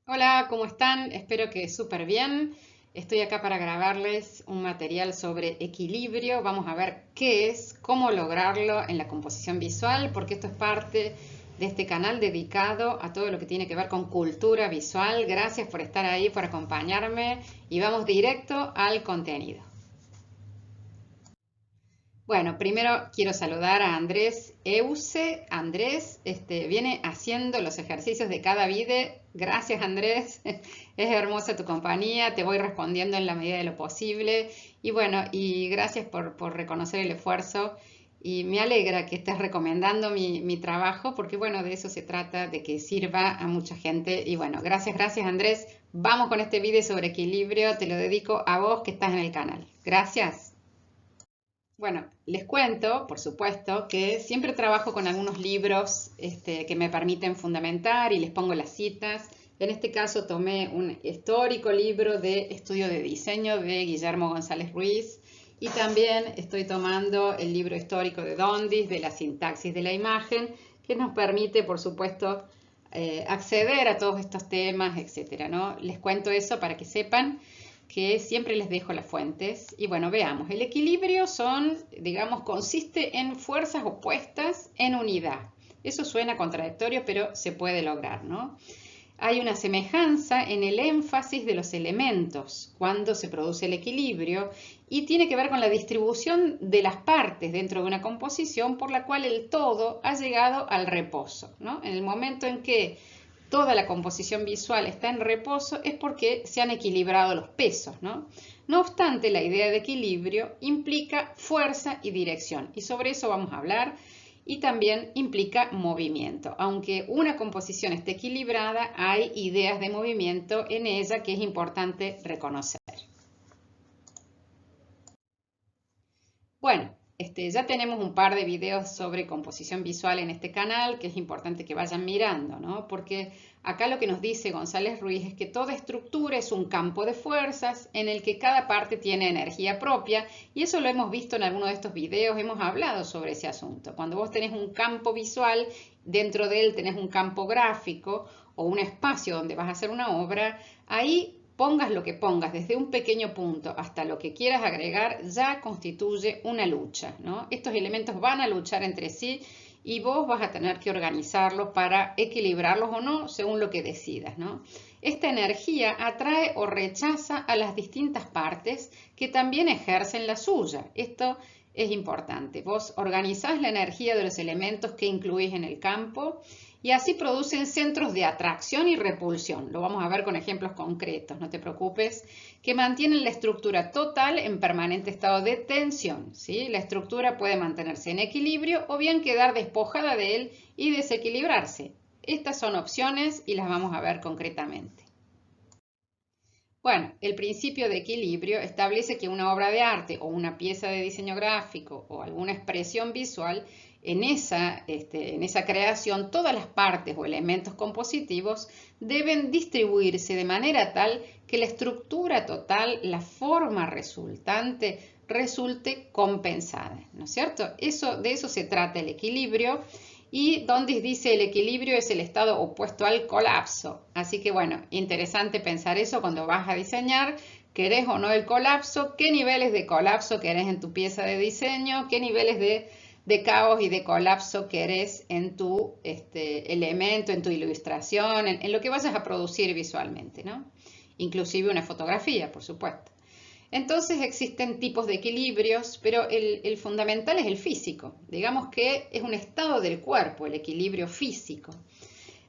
Hola, ¿cómo están? Espero que súper bien. Estoy acá para grabarles un material sobre equilibrio. Vamos a ver qué es, cómo lograrlo en la composición visual, porque esto es parte de este canal dedicado a todo lo que tiene que ver con cultura visual. Gracias por estar ahí, por acompañarme y vamos directo al contenido. Bueno, primero quiero saludar a Andrés Euse. Andrés viene haciendo los ejercicios de cada video. Gracias, Andrés. Es hermosa tu compañía. Te voy respondiendo en la medida de lo posible. Y bueno, y gracias por reconocer el esfuerzo. Y me alegra que estés recomendando mi trabajo, porque bueno, de eso se trata, de que sirva a mucha gente. Y bueno, gracias, Andrés. Vamos con este video sobre equilibrio. Te lo dedico a vos que estás en el canal. Gracias. Bueno, les cuento, por supuesto, que siempre trabajo con algunos libros que me permiten fundamentar y les pongo las citas. En este caso tomé un histórico libro de estudio de diseño de Guillermo González Ruiz y también estoy tomando el libro histórico de Dondis de la sintaxis de la imagen, que nos permite, por supuesto, acceder a todos estos temas, etcétera, ¿no? Les cuento eso para que sepan que siempre les dejo las fuentes. Y bueno, veamos, el equilibrio digamos, consiste en fuerzas opuestas en unidad. Eso suena contradictorio, pero se puede lograr, ¿no? Hay una semejanza en el énfasis de los elementos cuando se produce el equilibrio y tiene que ver con la distribución de las partes dentro de una composición por la cual el todo ha llegado al reposo, ¿no? En el momento en que toda la composición visual está en reposo es porque se han equilibrado los pesos, ¿no? No obstante, la idea de equilibrio implica fuerza y dirección y sobre eso vamos a hablar y también implica movimiento. Aunque una composición esté equilibrada, hay ideas de movimiento en ella que es importante reconocer. Bueno, ya tenemos un par de videos sobre composición visual en este canal que es importante que vayan mirando, ¿no? Porque acá lo que nos dice González Ruiz es que toda estructura es un campo de fuerzas en el que cada parte tiene energía propia y eso lo hemos visto en alguno de estos videos, hemos hablado sobre ese asunto. Cuando vos tenés un campo visual, dentro de él tenés un campo gráfico o un espacio donde vas a hacer una obra, ahí pongas lo que pongas, desde un pequeño punto hasta lo que quieras agregar, ya constituye una lucha, ¿no? Estos elementos van a luchar entre sí y vos vas a tener que organizarlos para equilibrarlos o no, según lo que decidas, ¿no? Esta energía atrae o rechaza a las distintas partes que también ejercen la suya. Esto es importante. Vos organizás la energía de los elementos que incluís en el campo y así producen centros de atracción y repulsión. Lo vamos a ver con ejemplos concretos, no te preocupes, que mantienen la estructura total en permanente estado de tensión, ¿sí? La estructura puede mantenerse en equilibrio o bien quedar despojada de él y desequilibrarse. Estas son opciones y las vamos a ver concretamente. Bueno, el principio de equilibrio establece que una obra de arte o una pieza de diseño gráfico o alguna expresión visual, en esa creación, todas las partes o elementos compositivos deben distribuirse de manera tal que la estructura total, la forma resultante, resulte compensada, ¿no es cierto? De eso se trata el equilibrio. Y Dondis dice el equilibrio es el estado opuesto al colapso. Así que bueno, interesante pensar eso cuando vas a diseñar. ¿Querés o no el colapso? ¿Qué niveles de colapso querés en tu pieza de diseño? ¿Qué niveles de caos y de colapso querés en tu elemento, en tu ilustración, en lo que vayas a producir visualmente, ¿no? Inclusive una fotografía, por supuesto. Entonces existen tipos de equilibrios, pero el fundamental es el físico. Digamos que es un estado del cuerpo, el equilibrio físico,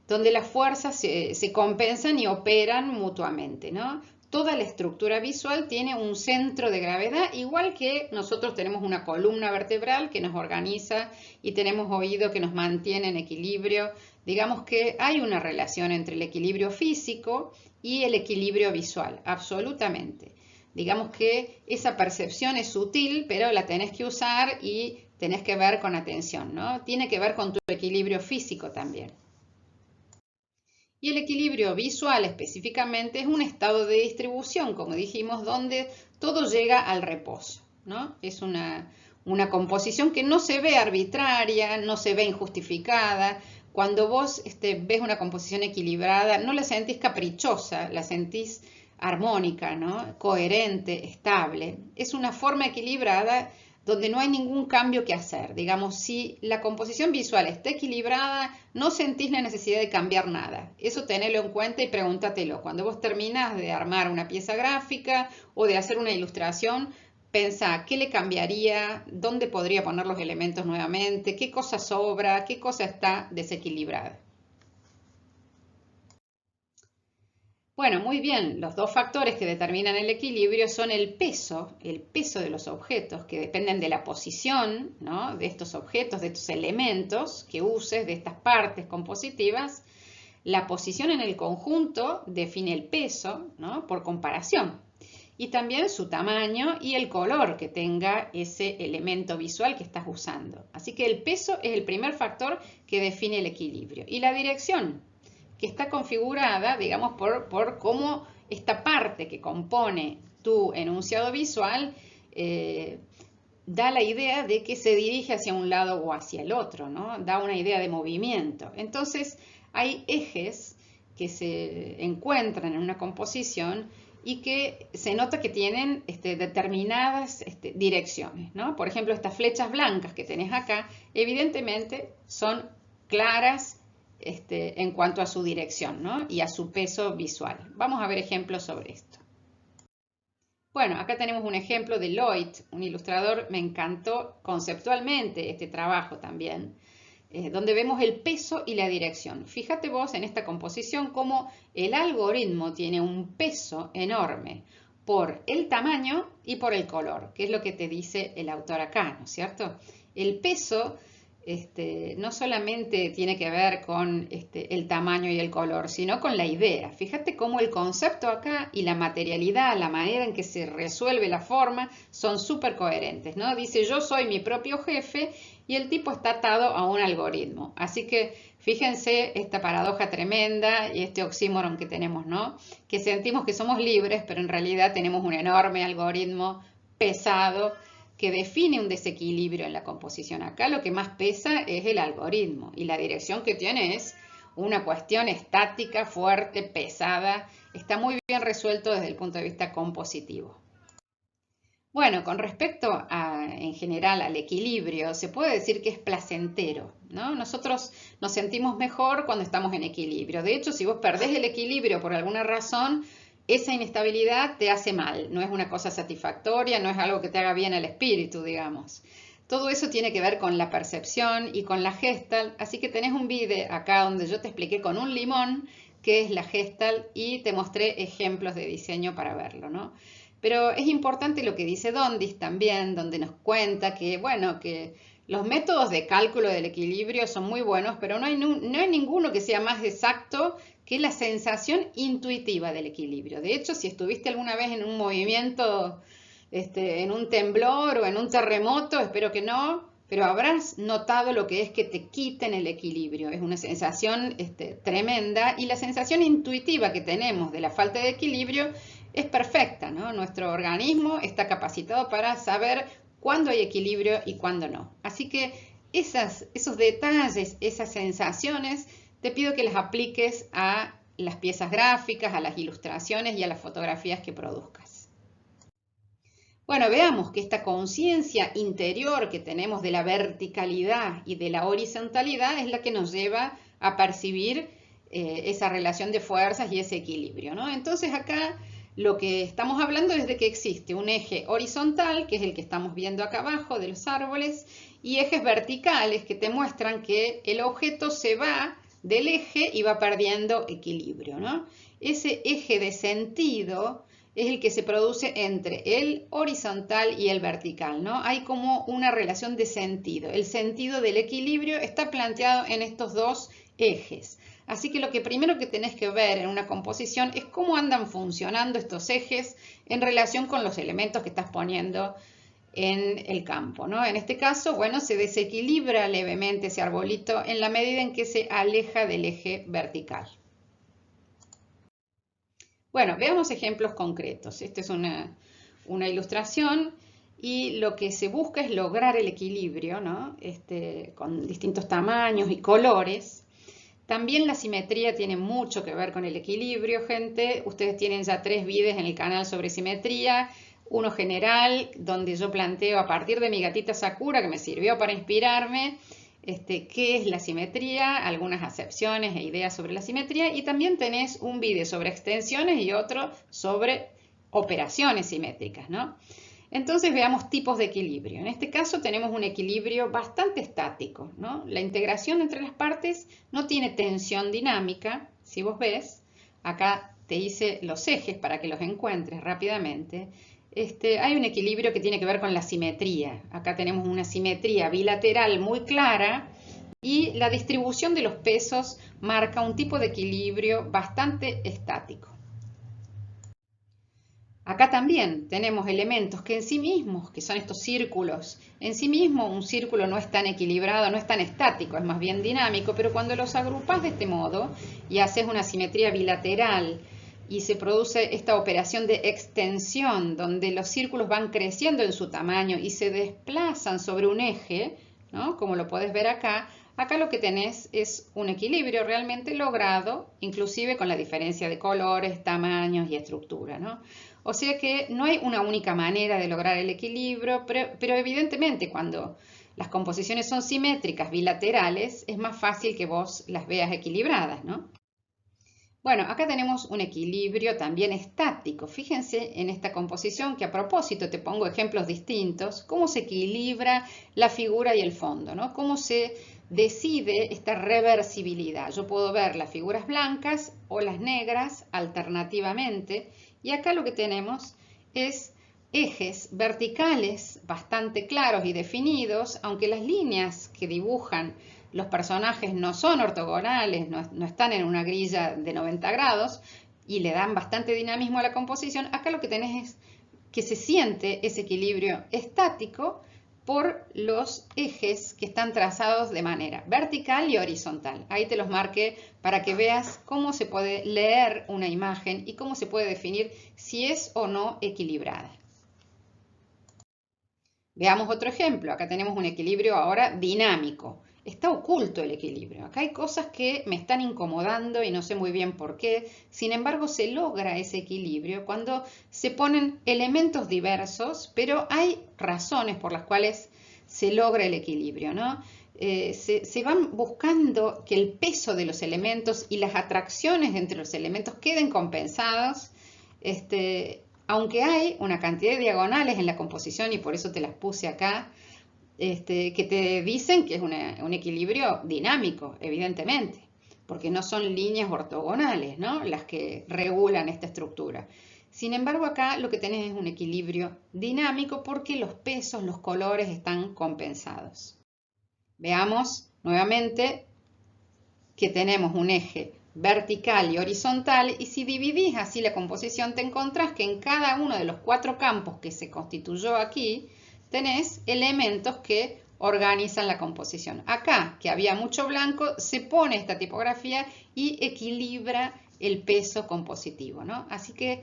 donde las fuerzas se compensan y operan mutuamente, ¿no? Toda la estructura visual tiene un centro de gravedad, igual que nosotros tenemos una columna vertebral que nos organiza y tenemos oído que nos mantiene en equilibrio. Digamos que hay una relación entre el equilibrio físico y el equilibrio visual, absolutamente. Digamos que esa percepción es sutil, pero la tenés que usar y tenés que ver con atención, ¿no? Tiene que ver con tu equilibrio físico también. Y el equilibrio visual específicamente es un estado de distribución, como dijimos, donde todo llega al reposo, ¿no? Es una composición que no se ve arbitraria, no se ve injustificada. cuando vos ves una composición equilibrada, no la sentís caprichosa, la sentís armónica, ¿no? Coherente, estable. Es una forma equilibrada donde no hay ningún cambio que hacer. Digamos, si la composición visual está equilibrada, no sentís la necesidad de cambiar nada. Eso tenelo en cuenta y pregúntatelo. Cuando vos terminas de armar una pieza gráfica o de hacer una ilustración, pensá, ¿qué le cambiaría? ¿Dónde podría poner los elementos nuevamente? ¿Qué cosa sobra? ¿Qué cosa está desequilibrada? Bueno, muy bien, los dos factores que determinan el equilibrio son el peso de los objetos, que dependen de la posición, ¿no? De estos objetos, de estos elementos que uses, de estas partes compositivas. La posición en el conjunto define el peso, ¿no? Por comparación. Y también su tamaño y el color que tenga ese elemento visual que estás usando. Así que el peso es el primer factor que define el equilibrio. Y la dirección, que está configurada, digamos, por cómo esta parte que compone tu enunciado visual da la idea de que se dirige hacia un lado o hacia el otro, ¿no? Da una idea de movimiento. Entonces, hay ejes que se encuentran en una composición y que se nota que tienen determinadas direcciones, ¿no? Por ejemplo, estas flechas blancas que tenés acá, evidentemente son claras en cuanto a su dirección, ¿no? Y a su peso visual. Vamos a ver ejemplos sobre esto. Bueno, acá tenemos un ejemplo de Lloyd, un ilustrador. Me encantó conceptualmente este trabajo también, donde vemos el peso y la dirección. Fíjate vos en esta composición cómo el algoritmo tiene un peso enorme por el tamaño y por el color, que es lo que te dice el autor acá, ¿no es cierto? El peso no solamente tiene que ver con el tamaño y el color, sino con la idea. Fíjate cómo el concepto acá y la materialidad, la manera en que se resuelve la forma, son súper coherentes, ¿no? Dice, yo soy mi propio jefe y el tipo está atado a un algoritmo. Así que fíjense esta paradoja tremenda y este oxímoron que tenemos, ¿no? Que sentimos que somos libres, pero en realidad tenemos un enorme algoritmo pesado que define un desequilibrio en la composición. Acá lo que más pesa es el algoritmo y la dirección que tiene es una cuestión estática, fuerte, pesada. Está muy bien resuelto desde el punto de vista compositivo. Bueno, con respecto en general al equilibrio, se puede decir que es placentero, ¿no? Nosotros nos sentimos mejor cuando estamos en equilibrio. De hecho, si vos perdés el equilibrio por alguna razón, esa inestabilidad te hace mal, no es una cosa satisfactoria, no es algo que te haga bien al espíritu, digamos. Todo eso tiene que ver con la percepción y con la Gestalt, así que tenés un video acá donde yo te expliqué con un limón qué es la Gestalt y te mostré ejemplos de diseño para verlo, ¿no? Pero es importante lo que dice Dondis también, donde nos cuenta que, bueno, que los métodos de cálculo del equilibrio son muy buenos, pero no hay ninguno que sea más exacto que la sensación intuitiva del equilibrio. De hecho, si estuviste alguna vez en un movimiento, en un temblor o en un terremoto, espero que no, pero habrás notado lo que es que te quiten el equilibrio. Es una sensación tremenda y la sensación intuitiva que tenemos de la falta de equilibrio es perfecta, ¿no? Nuestro organismo está capacitado para saber cuándo hay equilibrio y cuándo no. Así que esos detalles, esas sensaciones, te pido que las apliques a las piezas gráficas, a las ilustraciones y a las fotografías que produzcas. Bueno, veamos que esta conciencia interior que tenemos de la verticalidad y de la horizontalidad es la que nos lleva a percibir esa relación de fuerzas y ese equilibrio, ¿no? Entonces acá lo que estamos hablando es de que existe un eje horizontal, que es el que estamos viendo acá abajo de los árboles, y ejes verticales que te muestran que el objeto se va del eje y va perdiendo equilibrio, ¿no? Ese eje de sentido es el que se produce entre el horizontal y el vertical, ¿no? Hay como una relación de sentido. El sentido del equilibrio está planteado en estos dos ejes. Así que lo que primero que tenés que ver en una composición es cómo andan funcionando estos ejes en relación con los elementos que estás poniendo en el campo, ¿no? En este caso, bueno, se desequilibra levemente ese arbolito en la medida en que se aleja del eje vertical. Bueno, veamos ejemplos concretos. Esta es una ilustración y lo que se busca es lograr el equilibrio, ¿no? Con distintos tamaños y colores. También la simetría tiene mucho que ver con el equilibrio, gente. Ustedes tienen ya 3 videos en el canal sobre simetría. Uno general, donde yo planteo a partir de mi gatita Sakura, que me sirvió para inspirarme, qué es la simetría, algunas acepciones e ideas sobre la simetría. Y también tenés un video sobre extensiones y otro sobre operaciones simétricas, ¿no? Entonces veamos tipos de equilibrio. En este caso tenemos un equilibrio bastante estático, ¿no? La integración entre las partes no tiene tensión dinámica. Si vos ves, acá te hice los ejes para que los encuentres rápidamente. Hay un equilibrio que tiene que ver con la simetría. Acá tenemos una simetría bilateral muy clara y la distribución de los pesos marca un tipo de equilibrio bastante estático. Acá también tenemos elementos que en sí mismos, que son estos círculos, en sí mismo un círculo no es tan equilibrado, no es tan estático, es más bien dinámico, pero cuando los agrupas de este modo y haces una simetría bilateral y se produce esta operación de extensión, donde los círculos van creciendo en su tamaño y se desplazan sobre un eje, ¿no? Como lo puedes ver acá, acá lo que tenés es un equilibrio realmente logrado, inclusive con la diferencia de colores, tamaños y estructura, ¿no? O sea que no hay una única manera de lograr el equilibrio, pero evidentemente cuando las composiciones son simétricas, bilaterales, es más fácil que vos las veas equilibradas, ¿no? Bueno, acá tenemos un equilibrio también estático. Fíjense en esta composición que a propósito te pongo ejemplos distintos, cómo se equilibra la figura y el fondo, ¿no? Cómo se decide esta reversibilidad. Yo puedo ver las figuras blancas o las negras alternativamente y acá lo que tenemos es ejes verticales bastante claros y definidos, aunque las líneas que dibujan los personajes no son ortogonales, no están en una grilla de 90 grados y le dan bastante dinamismo a la composición. Acá lo que tenés es que se siente ese equilibrio estático por los ejes que están trazados de manera vertical y horizontal. Ahí te los marqué para que veas cómo se puede leer una imagen y cómo se puede definir si es o no equilibrada. Veamos otro ejemplo. Acá tenemos un equilibrio ahora dinámico. Está oculto el equilibrio. Acá hay cosas que me están incomodando y no sé muy bien por qué. Sin embargo, se logra ese equilibrio cuando se ponen elementos diversos, pero hay razones por las cuales se logra el equilibrio, ¿no? Se van buscando que el peso de los elementos y las atracciones entre los elementos queden compensados. Aunque hay una cantidad de diagonales en la composición y por eso te las puse acá, que te dicen que es un equilibrio dinámico, evidentemente, porque no son líneas ortogonales, ¿no? Las que regulan esta estructura. Sin embargo, acá lo que tenés es un equilibrio dinámico porque los pesos, los colores están compensados. Veamos nuevamente que tenemos un eje vertical y horizontal, y si dividís así la composición te encontrás que en cada uno de los 4 campos que se constituyó aquí tenés elementos que organizan la composición. Acá, que había mucho blanco, se pone esta tipografía y equilibra el peso compositivo, ¿no? Así que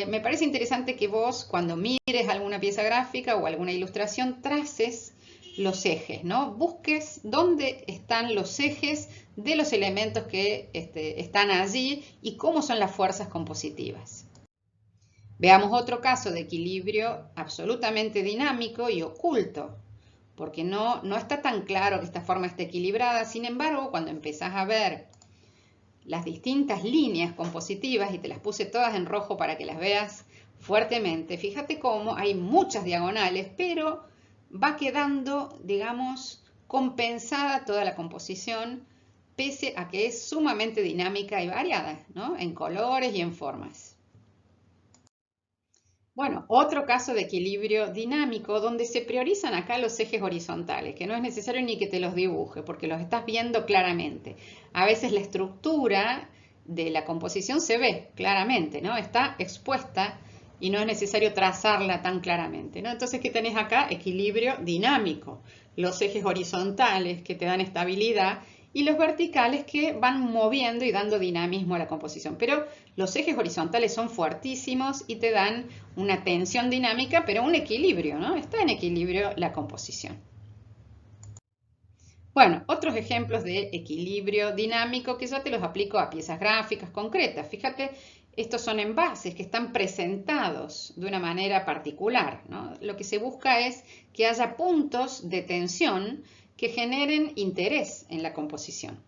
me parece interesante que vos, cuando mires alguna pieza gráfica o alguna ilustración, traces los ejes, ¿no? Busques dónde están los ejes de los elementos que están allí y cómo son las fuerzas compositivas. Veamos otro caso de equilibrio absolutamente dinámico y oculto, porque no está tan claro que esta forma esté equilibrada. Sin embargo, cuando empezás a ver las distintas líneas compositivas, y te las puse todas en rojo para que las veas fuertemente, fíjate cómo hay muchas diagonales, pero va quedando, digamos, compensada toda la composición, pese a que es sumamente dinámica y variada, ¿no? En colores y en formas. Bueno, otro caso de equilibrio dinámico donde se priorizan acá los ejes horizontales, que no es necesario ni que te los dibuje porque los estás viendo claramente. A veces la estructura de la composición se ve claramente, ¿no? Está expuesta y no es necesario trazarla tan claramente, ¿no? Entonces, ¿qué tenés acá? Equilibrio dinámico. Los ejes horizontales que te dan estabilidad y los verticales que van moviendo y dando dinamismo a la composición. Pero los ejes horizontales son fuertísimos y te dan una tensión dinámica, pero un equilibrio, ¿no? Está en equilibrio la composición. Bueno, otros ejemplos de equilibrio dinámico que yo te los aplico a piezas gráficas concretas. Fíjate, estos son envases que están presentados de una manera particular, ¿no? Lo que se busca es que haya puntos de tensión que generen interés en la composición.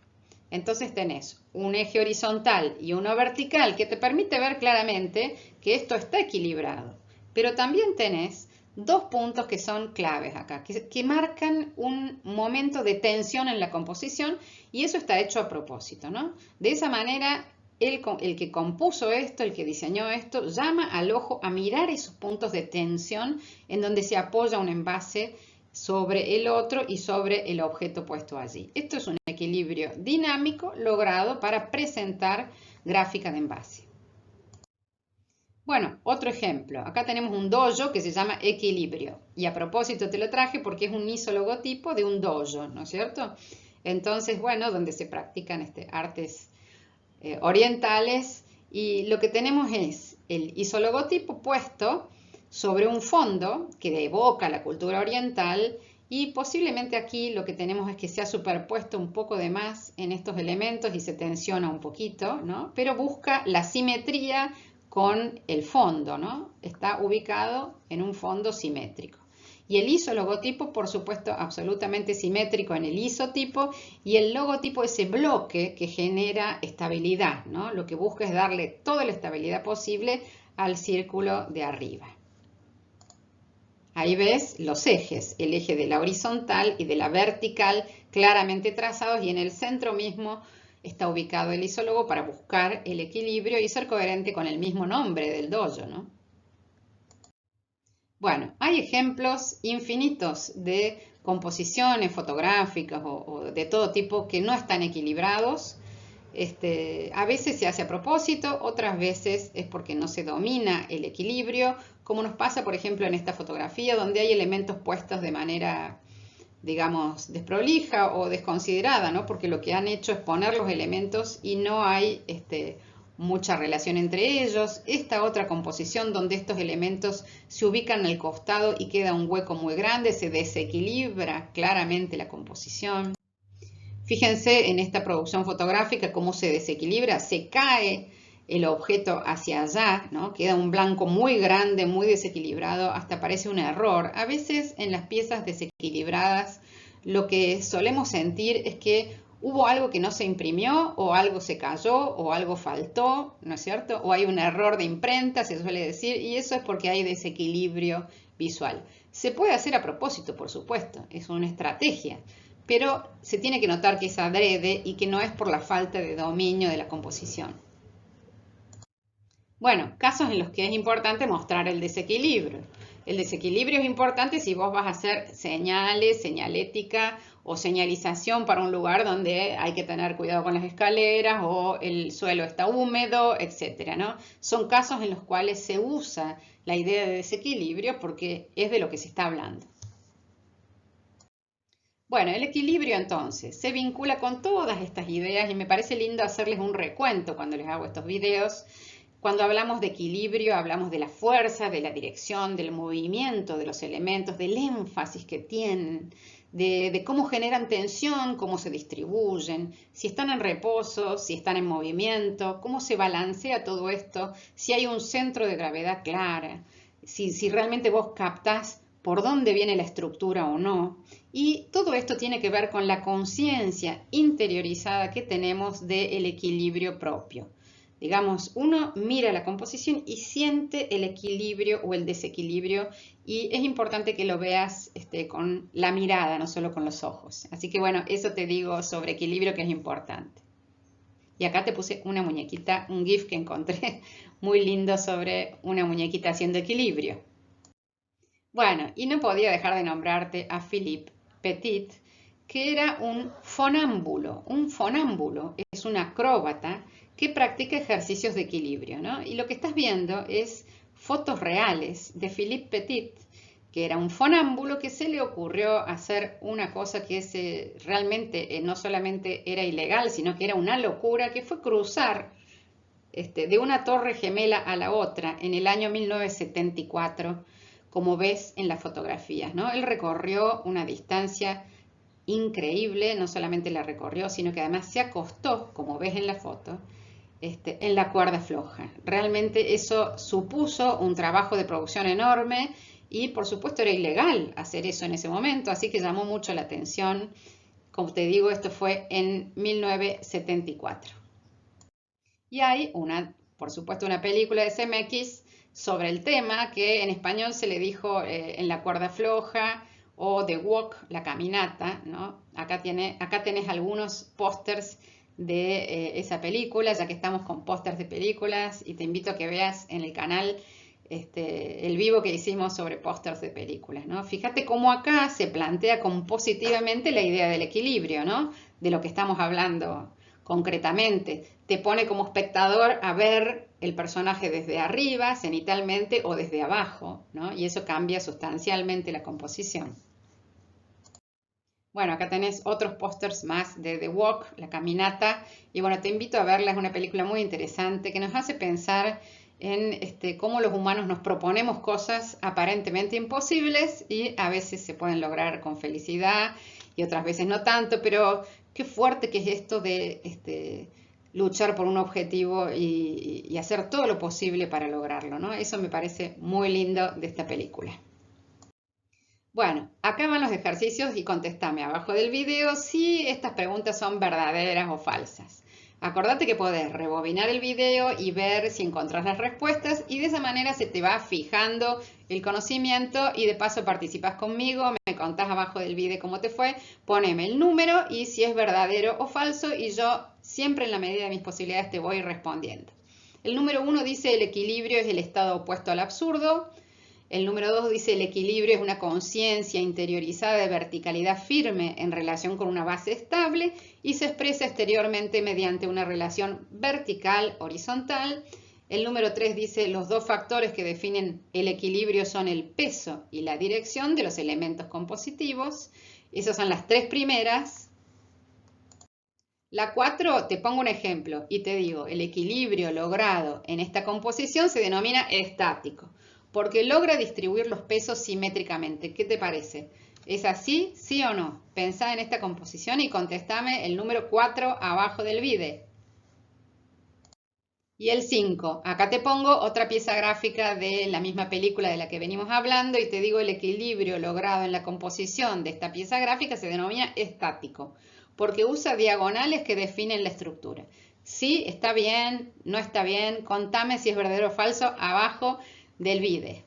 Entonces tenés un eje horizontal y uno vertical que te permite ver claramente que esto está equilibrado. Pero también tenés dos puntos que son claves acá, que marcan un momento de tensión en la composición, y eso está hecho a propósito, ¿no? De esa manera, el que compuso esto, el que diseñó esto, llama al ojo a mirar esos puntos de tensión en donde se apoya un envase sobre el otro y sobre el objeto puesto allí. Esto es un equilibrio dinámico logrado para presentar gráfica de envase. Bueno, otro ejemplo. Acá tenemos un dojo que se llama equilibrio. Y a propósito te lo traje porque es un isologotipo de un dojo, ¿no es cierto? Entonces, bueno, donde se practican artes orientales. Y lo que tenemos es el isologotipo puesto sobre un fondo que evoca la cultura oriental, y posiblemente aquí lo que tenemos es que se ha superpuesto un poco de más en estos elementos y se tensiona un poquito, ¿no? Pero busca la simetría con el fondo, ¿no? Está ubicado en un fondo simétrico. Y el isologotipo, por supuesto, absolutamente simétrico en el isotipo, y el logotipo, ese bloque que genera estabilidad, ¿no? Lo que busca es darle toda la estabilidad posible al círculo de arriba. Ahí ves los ejes, el eje de la horizontal y de la vertical claramente trazados, y en el centro mismo está ubicado el isólogo para buscar el equilibrio y ser coherente con el mismo nombre del dojo, ¿no? Bueno, hay ejemplos infinitos de composiciones fotográficas o de todo tipo que no están equilibrados. A veces se hace a propósito, otras veces es porque no se domina el equilibrio, como nos pasa, por ejemplo, en esta fotografía, donde hay elementos puestos de manera, digamos, desprolija o desconsiderada, ¿no? Porque lo que han hecho es poner los elementos y no hay mucha relación entre ellos. Esta otra composición donde estos elementos se ubican al costado y queda un hueco muy grande, se desequilibra claramente la composición. Fíjense en esta producción fotográfica cómo se desequilibra, se cae el objeto hacia allá, ¿no? Queda un blanco muy grande, muy desequilibrado, hasta parece un error. A veces en las piezas desequilibradas lo que solemos sentir es que hubo algo que no se imprimió, o algo se cayó, o algo faltó, ¿no es cierto? O hay un error de imprenta, se suele decir, y eso es porque hay desequilibrio visual. Se puede hacer a propósito, por supuesto, es una estrategia, pero se tiene que notar que es adrede y que no es por la falta de dominio de la composición. Bueno, casos en los que es importante mostrar el desequilibrio. El desequilibrio es importante si vos vas a hacer señales, señalética o señalización para un lugar donde hay que tener cuidado con las escaleras o el suelo está húmedo, etc., ¿no? Son casos en los cuales se usa la idea de desequilibrio porque es de lo que se está hablando. Bueno, el equilibrio entonces se vincula con todas estas ideas, y me parece lindo hacerles un recuento cuando les hago estos videos. Cuando hablamos de equilibrio, hablamos de la fuerza, de la dirección, del movimiento de los elementos, del énfasis que tienen, de cómo generan tensión, cómo se distribuyen, si están en reposo, si están en movimiento, cómo se balancea todo esto, si hay un centro de gravedad clara, si realmente vos captás por dónde viene la estructura o no. Y todo esto tiene que ver con la conciencia interiorizada que tenemos del equilibrio propio. Digamos, uno mira la composición y siente el equilibrio o el desequilibrio, y es importante que lo veas con la mirada, no solo con los ojos. Así que bueno, eso te digo sobre equilibrio, que es importante. Y acá te puse una muñequita, un GIF que encontré muy lindo sobre una muñequita haciendo equilibrio. Bueno, y no podía dejar de nombrarte a Philippe Petit, que era un fonámbulo. Un fonámbulo es un acróbata que practica ejercicios de equilibrio, ¿no? Y lo que estás viendo es fotos reales de Philippe Petit, que era un fonámbulo que se le ocurrió hacer una cosa que realmente no solamente era ilegal, sino que era una locura, que fue cruzar de una torre gemela a la otra en el año 1974, como ves en las fotografías, ¿no? Él recorrió una distancia increíble, no solamente la recorrió, sino que además se acostó, como ves en la foto, en la cuerda floja. Realmente eso supuso un trabajo de producción enorme y por supuesto era ilegal hacer eso en ese momento, así que llamó mucho la atención. Como te digo, esto fue en 1974. Y hay por supuesto, una película de CMX sobre el tema que en español se le dijo En la cuerda floja o The Walk, la caminata, ¿no? Acá tenés algunos pósters de esa película, ya que estamos con pósters de películas, y te invito a que veas en el canal el vivo que hicimos sobre pósters de películas, ¿no? Fíjate cómo acá se plantea compositivamente la idea del equilibrio, ¿no? De lo que estamos hablando concretamente. Te pone como espectador a ver el personaje desde arriba, cenitalmente, o desde abajo, ¿no? Y eso cambia sustancialmente la composición. Bueno, acá tenés otros pósters más de The Walk, la caminata, y bueno, te invito a verla, es una película muy interesante que nos hace pensar en cómo los humanos nos proponemos cosas aparentemente imposibles y a veces se pueden lograr con felicidad y otras veces no tanto, pero qué fuerte que es esto de luchar por un objetivo y hacer todo lo posible para lograrlo, ¿no? Eso me parece muy lindo de esta película. Bueno, acá van los ejercicios y contestame abajo del video si estas preguntas son verdaderas o falsas. Acordate que podés rebobinar el video y ver si encontrás las respuestas y de esa manera se te va fijando el conocimiento y de paso participas conmigo, me contás abajo del video cómo te fue, poneme el número y si es verdadero o falso y yo siempre en la medida de mis posibilidades te voy respondiendo. El número 1 dice el equilibrio es el estado opuesto al absurdo. El número 2 dice el equilibrio es una conciencia interiorizada de verticalidad firme en relación con una base estable y se expresa exteriormente mediante una relación vertical-horizontal. El número 3 dice los dos factores que definen el equilibrio son el peso y la dirección de los elementos compositivos. Esas son las tres primeras. La 4, te pongo un ejemplo y te digo, el equilibrio logrado en esta composición se denomina estático, porque logra distribuir los pesos simétricamente. ¿Qué te parece? ¿Es así, sí o no? Pensá en esta composición y contestame el número 4 abajo del vídeo. Y el 5, acá te pongo otra pieza gráfica de la misma película de la que venimos hablando y te digo el equilibrio logrado en la composición de esta pieza gráfica se denomina estático, porque usa diagonales que definen la estructura. Sí, está bien, no está bien, contame si es verdadero o falso abajo del vídeo.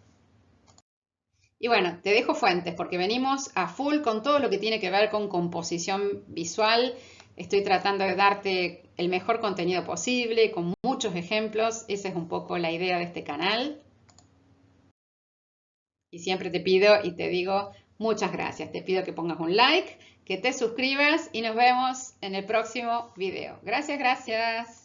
Y bueno, te dejo fuentes porque venimos a full con todo lo que tiene que ver con composición visual. Estoy tratando de darte el mejor contenido posible, con muchos ejemplos. Esa es un poco la idea de este canal. Y siempre te pido y te digo muchas gracias. Te pido que pongas un like, que te suscribas y nos vemos en el próximo video. Gracias, gracias.